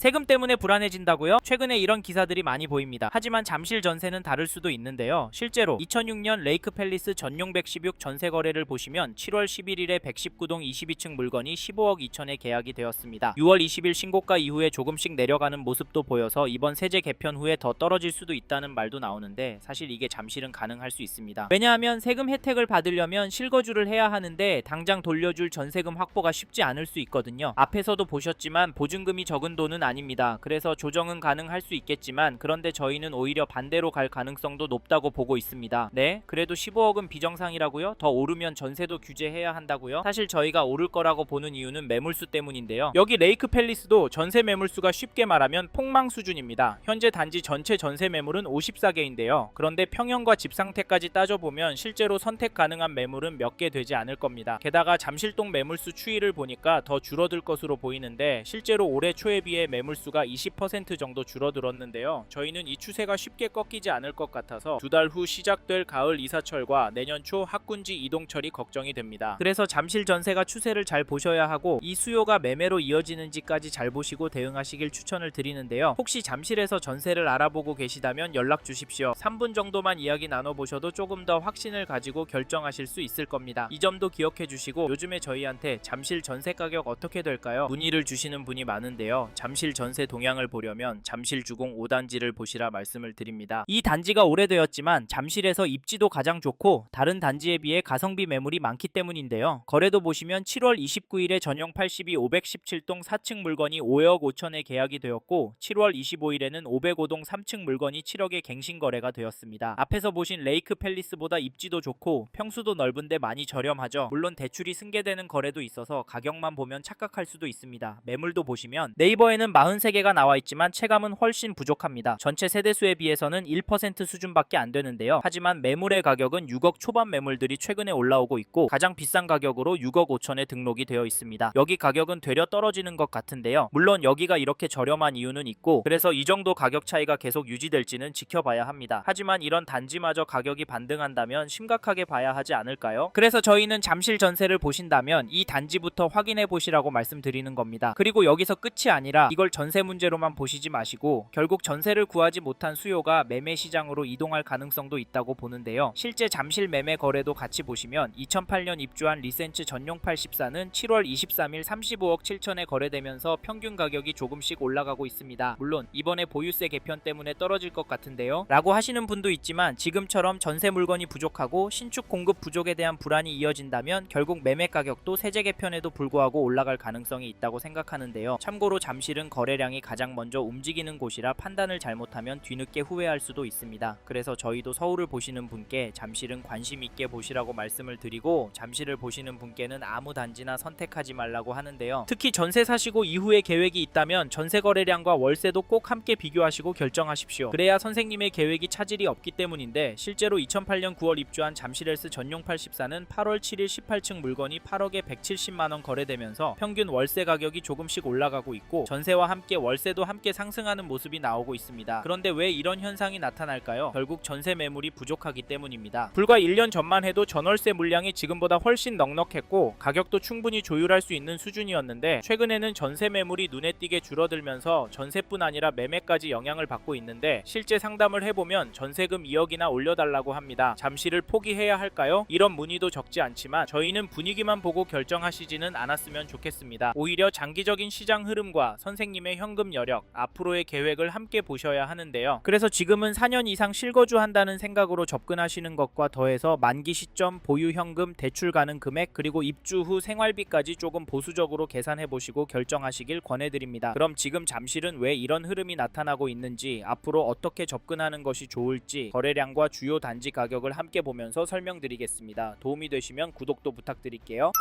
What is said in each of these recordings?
세금 때문에 불안해진다고요? 최근에 이런 기사들이 많이 보입니다. 하지만 잠실 전세는 다를 수도 있는데요. 실제로 2006년 레이크 팰리스 전용 116 전세 거래를 보시면 7월 11일에 119동 22층 물건이 15억 2천에 계약이 되었습니다. 6월 20일 신고가 이후에 조금씩 내려가는 모습도 보여서 이번 세제 개편 후에 더 떨어질 수도 있다는 말도 나오는데 사실 이게 잠실은 가능할 수 있습니다. 왜냐하면 세금 혜택을 받으려면 실거주를 해야 하는데 당장 돌려줄 전세금 확보가 쉽지 않을 수 있거든요. 앞에서도 보셨지만 보증금이 적은 돈은 아닙니다. 그래서 조정은 가능할 수 있겠지만 그런데 저희는 오히려 반대로 갈 가능성도 높다고 보고 있습니다. 네? 그래도 15억은 비정상이라고요? 더 오르면 전세도 규제해야 한다고요? 사실 저희가 오를 거라고 보는 이유는 매물수 때문인데요. 여기 레이크 팰리스도 전세 매물수가 쉽게 말하면 폭망 수준입니다. 현재 단지 전체 전세 매물은 54개인데요. 그런데 평형과 집 상태까지 따져보면 실제로 선택 가능한 매물은 몇 개 되지 않을 겁니다. 게다가 잠실동 매물수 추이를 보니까 더 줄어들 것으로 보이는데 실제로 올해 초에 비해 매물수가 20% 정도 줄어들었는데요. 저희는 이 추세가 쉽게 꺾이지 않을 것 같아서 두 달 후 시작될 가을 이사철과 내년 초 학군지 이동철이 걱정이 됩니다. 그래서 잠실 전세가 추세를 잘 보셔야 하고 이 수요가 매매로 이어지는지까지 잘 보시고 대응하시길 추천을 드리는데요. 혹시 잠실에서 전세를 알아보고 계시다면 연락 주십시오. 3분 정도만 이야기 나눠보셔도 조금 더 확신을 가지고 결정하실 수 있을 겁니다. 이 점도 기억해 주시고 요즘에 저희한테 잠실 전세 가격 어떻게 될까요? 문의를 주시는 분이 많은데요. 잠실 전세 동향을 보려면 잠실 주공 5단지를 보시라 말씀을 드립니다. 이 단지가 오래되었지만 잠실에서 입지도 가장 좋고 다른 단지에 비해 가성비 매물이 많기 때문인데요. 거래도 보시면 7월 29일에 전용 82 517동 4층 물건이 5억 5천에 계약이 되었고 7월 25일에는 505동 3층 물건이 7억에 갱신 거래가 되었습니다. 앞에서 보신 레이크 팰리스보다 입지도 좋고 평수도 넓은데 많이 저렴하죠. 물론 대출이 승계되는 거래도 있어서 가격만 보면 착각할 수도 있습니다. 매물도 보시면 네이버에는 43개가 나와 있지만 체감은 훨씬 부족합니다. 전체 세대수에 비해서는 1% 수준밖에 안 되는데요. 하지만 매물의 가격은 6억 초반 매물들이 최근에 올라오고 있고 가장 비싼 가격으로 6억 5천에 등록이 되어 있습니다. 여기 가격은 되려 떨어지는 것 같은데요. 물론 여기가 이렇게 저렴한 이유는 있고 그래서 이 정도 가격 차이가 계속 유지될지는 지켜봐야 합니다. 하지만 이런 단지마저 가격이 반등한다면 심각하게 봐야 하지 않을까요? 그래서 저희는 잠실 전세를 보신다면 이 단지부터 확인해 보시라고 말씀드리는 겁니다. 그리고 여기서 끝이 아니라 이걸 전세 문제로만 보시지 마시고 결국 전세를 구하지 못한 수요가 매매 시장으로 이동할 가능성도 있다고 보는데요. 실제 잠실 매매 거래도 같이 보시면 2008년 입주한 리센츠 전용 84는 7월 23일 35억 7천에 거래되면서 평균 가격이 조금씩 올라가고 있습니다. 물론 이번에 보유세 개편 때문에 떨어질 것 같은데요. 라고 하시는 분도 있지만 지금처럼 전세 물건이 부족하고 신축 공급 부족에 대한 불안이 이어진다면 결국 매매 가격도 세제 개편에도 불구하고 올라갈 가능성이 있다고 생각하는데요. 참고로 잠실은 거래량이 가장 먼저 움직이는 곳이라 판단을 잘못하면 뒤늦게 후회할 수도 있습니다. 그래서 저희도 서울을 보시는 분께 잠실은 관심 있게 보시라고 말씀을 드리고 잠실을 보시는 분께는 아무 단지나 선택하지 말라고 하는데요. 특히 전세 사시고 이후에 계획이 있다면 전세 거래량과 월세도 꼭 함께 비교하시고 결정하십시오. 그래야 선생님의 계획이 차질이 없기 때문인데 실제로 2008년 9월 입주한 잠실헬스 전용 84는 8월 7일 18층 물건이 8억에 170만원 거래되면서 평균 월세 가격이 조금씩 올라가고 있고 전세와 함께 월세도 함께 상승하는 모습이 나오고 있습니다. 그런데 왜 이런 현상이 나타날까요? 결국 전세 매물이 부족하기 때문입니다. 불과 1년 전만 해도 전월세 물량이 지금보다 훨씬 넉넉했고 가격도 충분히 조율할 수 있는 수준이었는데 최근에는 전세 매물이 눈에 띄게 줄어들면서 전세뿐 아니라 매매까지 영향을 받고 있는데 실제 상담을 해보면 전세금 2억이나 올려달라고 합니다. 잠시를 포기해야 할까요? 이런 문의도 적지 않지만 저희는 분위기만 보고 결정하시지는 않았으면 좋겠습니다. 오히려 장기적인 시장 흐름과 선생님의 현금 여력, 앞으로의 계획을 함께 보셔야 하는데요. 그래서 지금은 4년 이상 실거주한다는 생각으로 접근하시는 것과 더해서 만기 시점, 보유 현금, 대출 가능 금액, 그리고 입주 후 생활비까지 조금 보수적으로 계산해보시고 결정하시길 권해드립니다. 그럼 지금 잠실은 왜 이런 흐름이 나타나고 있는지, 앞으로 어떻게 접근하는 것이 좋을지 거래량과 주요 단지 가격을 함께 보면서 설명드리겠습니다. 도움이 되시면 구독도 부탁드릴게요.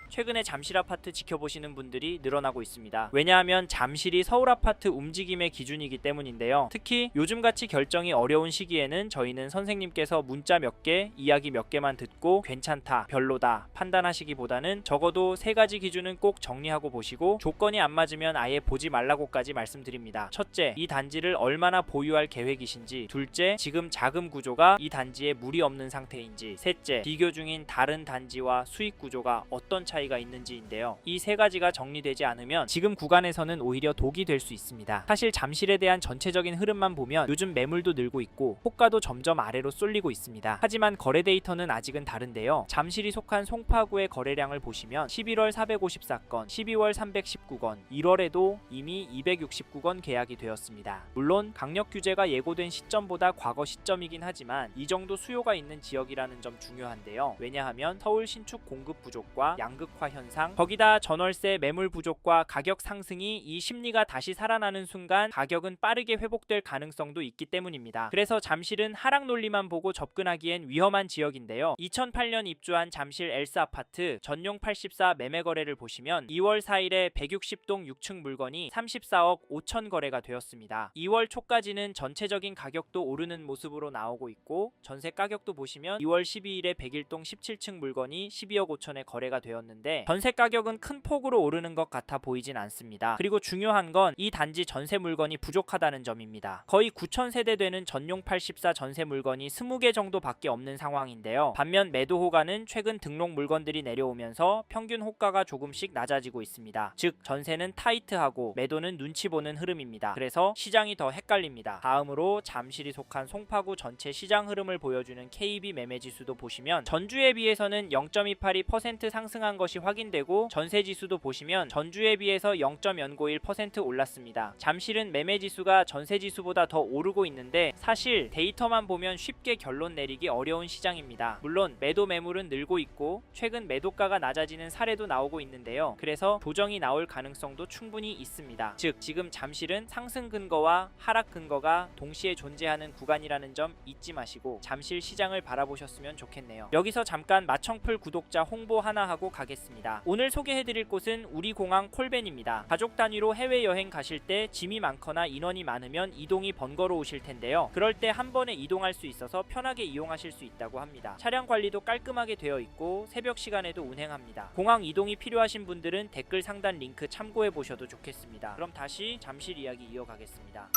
최근에 잠실 아파트 지켜보시는 분들이 늘어나고 있습니다. 왜냐하면 잠실이 서울 아파트 움직임의 기준이기 때문인데요. 특히 요즘같이 결정이 어려운 시기에는 저희는 선생님께서 문자 몇 개, 이야기 몇 개만 듣고 괜찮다, 별로다 판단하시기보다는 적어도 3가지 기준은 꼭 정리하고 보시고 조건이 안 맞으면 아예 보지 말라고까지 말씀드립니다. 첫째, 이 단지를 얼마나 보유할 계획이신지. 둘째, 지금 자금 구조가 이 단지에 무리 없는 상태인지. 셋째, 비교 중인 다른 단지와 수익 구조가 어떤 차이 차이가 있는지인데요. 이 세 가지가 정리되지 않으면 지금 구간에서는 오히려 독이 될 수 있습니다. 사실 잠실에 대한 전체적인 흐름만 보면 요즘 매물도 늘고 있고 호가도 점점 아래로 쏠리고 있습니다. 하지만 거래 데이터는 아직은 다른데요. 잠실이 속한 송파구의 거래량을 보시면 11월 454건, 12월 319건, 1월에도 이미 269건 계약이 되었습니다. 물론 강력 규제가 예고된 시점보다 과거 시점이긴 하지만 이 정도 수요가 있는 지역이라는 점 중요한데요. 왜냐하면 서울 신축 공급 부족과 양극화 현상, 거기다 전월세 매물 부족과 가격 상승이 이 심리가 다시 살아나는 순간 가격은 빠르게 회복될 가능성도 있기 때문입니다. 그래서 잠실은 하락 논리만 보고 접근하기엔 위험한 지역인데요. 2008년 입주한 잠실 엘스 아파트 전용 84 매매 거래를 보시면 2월 4일에 160동 6층 물건이 34억 5천 거래가 되었습니다. 2월 초까지는 전체적인 가격도 오르는 모습으로 나오고 있고 전세 가격도 보시면 2월 12일에 101동 17층 물건이 12억 5천에 거래가 되었는데 전세 가격은 큰 폭으로 오르는 것 같아 보이진 않습니다. 그리고 중요한 건 이 단지 전세 물건이 부족하다는 점입니다. 거의 9천 세대 되는 전용 84 전세 물건이 20개 정도밖에 없는 상황인데요. 반면 매도 호가는 최근 등록 물건들이 내려오면서 평균 호가가 조금씩 낮아지고 있습니다. 즉 전세는 타이트하고 매도는 눈치 보는 흐름입니다. 그래서 시장이 더 헷갈립니다. 다음으로 잠실이 속한 송파구 전체 시장 흐름을 보여주는 KB 매매지수도 보시면 전주에 비해서는 0.282% 상승한 것이 확인되고 전세지수도 보시면 전주에 비해서 0.091% 올랐습니다. 잠실은 매매지수가 전세지수보다 더 오르고 있는데 사실 데이터만 보면 쉽게 결론 내리기 어려운 시장입니다. 물론 매도 매물은 늘고 있고 최근 매도가가 낮아지는 사례도 나오고 있는데요. 그래서 조정이 나올 가능성도 충분히 있습니다. 즉 지금 잠실은 상승 근거와 하락 근거가 동시에 존재하는 구간이라는 점 잊지 마시고 잠실 시장을 바라보셨으면 좋겠네요. 여기서 잠깐 마청풀 구독자 홍보 하나 하고 가겠습니다. 오늘 소개해드릴 곳은 우리공항 콜벤입니다. 가족 단위로 해외여행 가실 때 짐이 많거나 인원이 많으면 이동이 번거로우실 텐데요. 그럴 때 한 번에 이동할 수 있어서 편하게 이용하실 수 있다고 합니다. 차량 관리도 깔끔하게 되어 있고 새벽 시간에도 운행합니다. 공항 이동이 필요하신 분들은 댓글 상단 링크 참고해 보셔도 좋겠습니다. 그럼 다시 잠실 이야기 이어가겠습니다.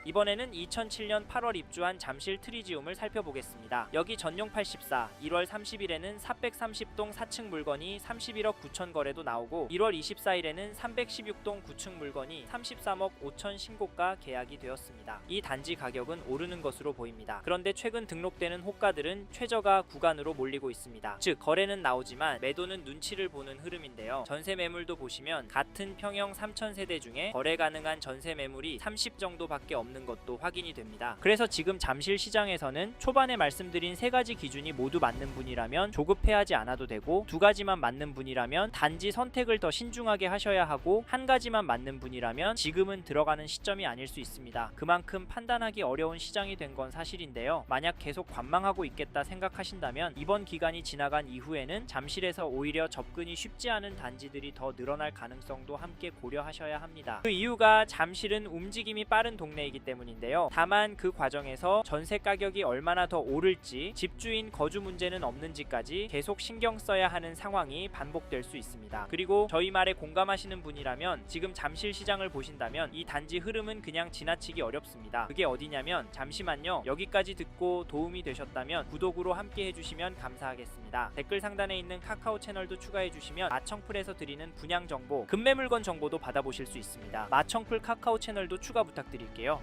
이번에는 2007년 8월 입주한 잠실 트리지움을 살펴보겠습니다. 여기 전용 84, 1월 30일에는 430동 4층 물건이 31억 9천 거래도 나오고 1월 24일에는 316동 9층 물건이 33억 5천 신고가 계약이 되었습니다. 이 단지 가격은 오르는 것으로 보입니다. 그런데 최근 등록되는 호가들은 최저가 구간으로 몰리고 있습니다. 즉 거래는 나오지만 매도는 눈치를 보는 흐름인데요. 전세 매물도 보시면 같은 평형 3,000세대 중에 거래 가능한 전세 매물이 30 정도밖에 없는 것도 확인이 됩니다. 그래서 지금 잠실 시장에서는 초반에 말씀드린 세 가지 기준이 모두 맞는 분이라면 조급해하지 않아도 되고 두 가지만 맞는 분이라면 단지 선택을 더 신중하게 하셔야 하고 한 가지만 맞는 분이라면 지금은 들어가는 시점이 아닐 수 있습니다. 그만큼 판단하기 어려운 시장이 된 건 사실인데요. 만약 계속 관망하고 있겠다 생각하신다면 이번 기간이 지나간 이후에는 잠실에서 오히려 접근이 쉽지 않은 단지들이 더 늘어날 가능성도 함께 고려하셔야 합니다. 그 이유가 잠실은 움직임이 빠른 동네이기 때문인데요. 다만 그 과정에서 전세 가격이 얼마나 더 오를지 집주인 거주 문제는 없는지까지 계속 신경 써야 하는 상황이 반복될 수 있습니다. 그리고 저희 말에 공감하시는 분이라면 지금 잠실 시장을 보신다면 이 단지 흐름은 그냥 지나치기 어렵습니다. 그게 어디냐면 잠시만요. 여기까지 듣고 도움이 되셨다면 구독으로 함께 해주시면 감사하겠습니다. 댓글 상단에 있는 카카오 채널도 추가해주시면 마청풀에서 드리는 분양 정보, 급매물건 정보도 받아보실 수 있습니다. 마청풀 카카오 채널도 추가 부탁드릴게요.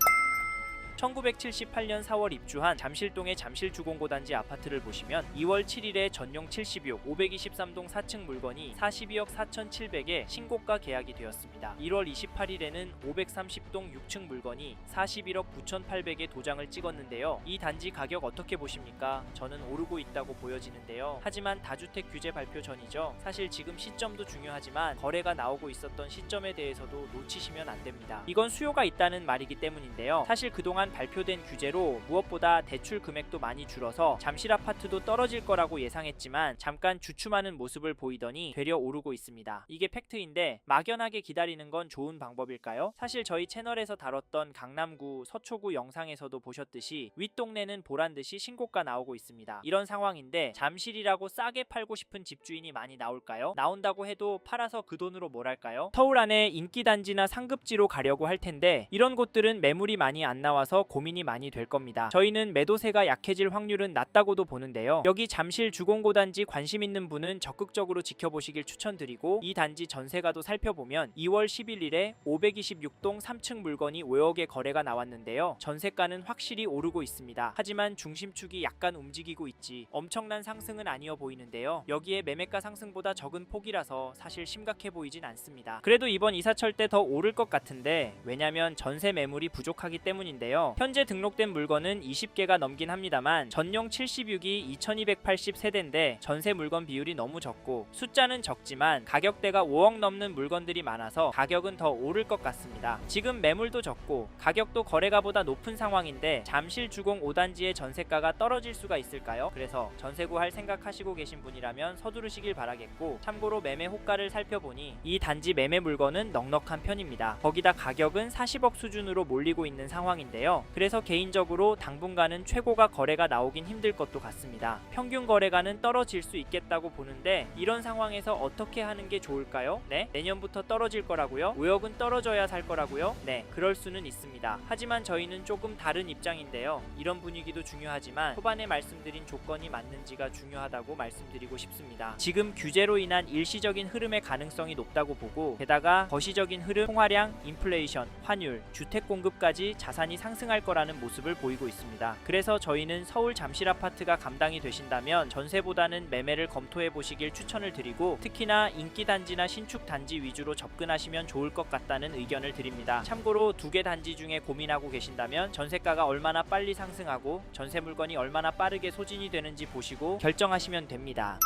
1978년 4월 입주한 잠실동의 잠실주공고단지 아파트를 보시면 2월 7일에 전용 76, 523동 4층 물건이 42억 4,700에 신고가 계약이 되었습니다. 1월 28일에는 530동 6층 물건이 41억 9,800에 도장을 찍었는데요. 이 단지 가격 어떻게 보십니까? 저는 오르고 있다고 보여지는데요. 하지만 다주택 규제 발표 전이죠. 사실 지금 시점도 중요하지만 거래가 나오고 있었던 시점에 대해서도 놓치시면 안 됩니다. 이건 수요가 있다는 말이기 때문인데요. 사실 그동안 발표된 규제로 무엇보다 대출 금액도 많이 줄어서 잠실 아파트도 떨어질 거라고 예상했지만 잠깐 주춤하는 모습을 보이더니 되려 오르고 있습니다. 이게 팩트인데 막연하게 기다리는 건 좋은 방법일까요? 사실 저희 채널에서 다뤘던 강남구, 서초구 영상에서도 보셨듯이 윗동네는 보란듯이 신고가 나오고 있습니다. 이런 상황인데 잠실이라고 싸게 팔고 싶은 집주인이 많이 나올까요? 나온다고 해도 팔아서 그 돈으로 뭘 할까요? 서울 안에 인기단지나 상급지로 가려고 할 텐데 이런 곳들은 매물이 많이 안 나와서 대해서 고민이 많이 될 겁니다. 저희는 매도세가 약해질 확률은 낮다고도 보는데요. 여기 잠실 주공고단지 관심 있는 분은 적극적으로 지켜보시길 추천드리고, 이 단지 전세가도 살펴보면 2월 11일에 526동 3층 물건이 5억에 거래가 나왔는데요. 전세가는 확실히 오르고 있습니다. 하지만 중심축이 약간 움직이고 있지 엄청난 상승은 아니어 보이는데요. 여기에 매매가 상승보다 적은 폭이라서 사실 심각해 보이진 않습니다. 그래도 이번 이사철 때 더 오를 것 같은데, 왜냐면 전세 매물이 부족하기 때문인데요. 현재 등록된 물건은 20개가 넘긴 합니다만 전용 76이 2280 세대인데 전세 물건 비율이 너무 적고, 숫자는 적지만 가격대가 5억 넘는 물건들이 많아서 가격은 더 오를 것 같습니다. 지금 매물도 적고 가격도 거래가보다 높은 상황인데 잠실 주공 5단지의 전세가가 떨어질 수가 있을까요? 그래서 전세 구할 생각하시고 계신 분이라면 서두르시길 바라겠고, 참고로 매매 호가를 살펴보니 이 단지 매매 물건은 넉넉한 편입니다. 거기다 가격은 40억 수준으로 몰리고 있는 상황인데요. 그래서 개인적으로 당분간은 최고가 거래가 나오긴 힘들 것도 같습니다. 평균 거래가는 떨어질 수 있겠다고 보는데, 이런 상황에서 어떻게 하는 게 좋을까요? 네? 내년부터 떨어질 거라고요? 5억은 떨어져야 살 거라고요? 네, 그럴 수는 있습니다. 하지만 저희는 조금 다른 입장인데요. 이런 분위기도 중요하지만 초반에 말씀드린 조건이 맞는지가 중요하다고 말씀드리고 싶습니다. 지금 규제로 인한 일시적인 흐름의 가능성이 높다고 보고, 게다가 거시적인 흐름, 통화량, 인플레이션, 환율, 주택 공급까지 자산이 상승할 거라는 모습을 보이고 있습니다. 그래서 저희는 서울 잠실 아파트가 감당이 되신다면 전세보다는 매매를 검토해 보시길 추천을 드리고, 특히나 인기 단지나 신축 단지 위주로 접근하시면 좋을 것 같다는 의견을 드립니다. 참고로 두 개 단지 중에 고민하고 계신다면 전세가가 얼마나 빨리 상승하고 전세 물건이 얼마나 빠르게 소진이 되는지 보시고 결정하시면 됩니다.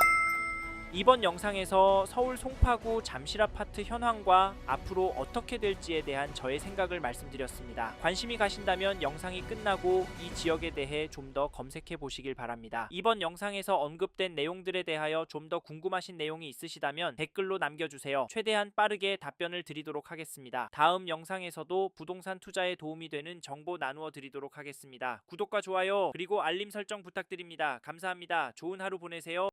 이번 영상에서 서울 송파구 잠실 아파트 현황과 앞으로 어떻게 될지에 대한 저의 생각을 말씀드렸습니다. 관심이 가신다면 영상이 끝나고 이 지역에 대해 좀 더 검색해 보시길 바랍니다. 이번 영상에서 언급된 내용들에 대하여 좀 더 궁금하신 내용이 있으시다면 댓글로 남겨주세요. 최대한 빠르게 답변을 드리도록 하겠습니다. 다음 영상에서도 부동산 투자에 도움이 되는 정보 나누어 드리도록 하겠습니다. 구독과 좋아요 그리고 알림 설정 부탁드립니다. 감사합니다. 좋은 하루 보내세요.